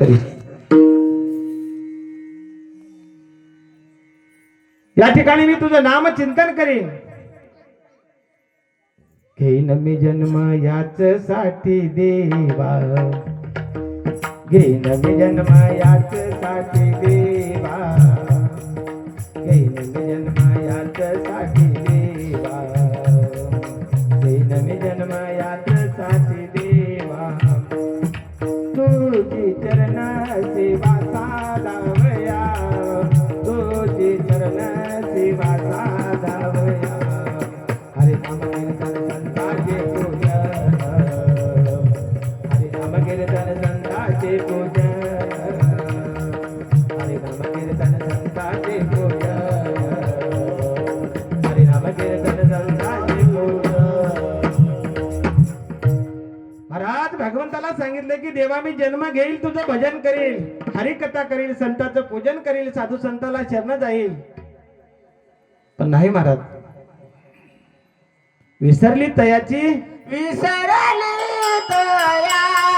करील. या ठिकाणी मी तुझं नाम चिंतन करीन. घेईन मी जन्म याच साठी देवा, घेईन मी जन्म याच साठी देवा, घेईन मी जन्म याच साठी देवा, घेईन मी जन्म याच साठी देवा. तुझी चरण सेवा साधावया, तुझी चरण सेवा साधावया. हरे नाम कीर्तन संतांचे पूजन, हरे नाम कीर्तन संतांचे पूजन, हरे नाम कीर्तन संतांचे पूजन, हरे नाम कीर्तन संतांचे पूजन. महाराज भगवंताला सांगितले की देवा मी जन्म घेईल, तुझं भजन करील, हरिकथा करील, संतांचं पूजन करील, साधू संताला शरण जाईल. पण नाही महाराज, विसरली तयाची, विसरली तया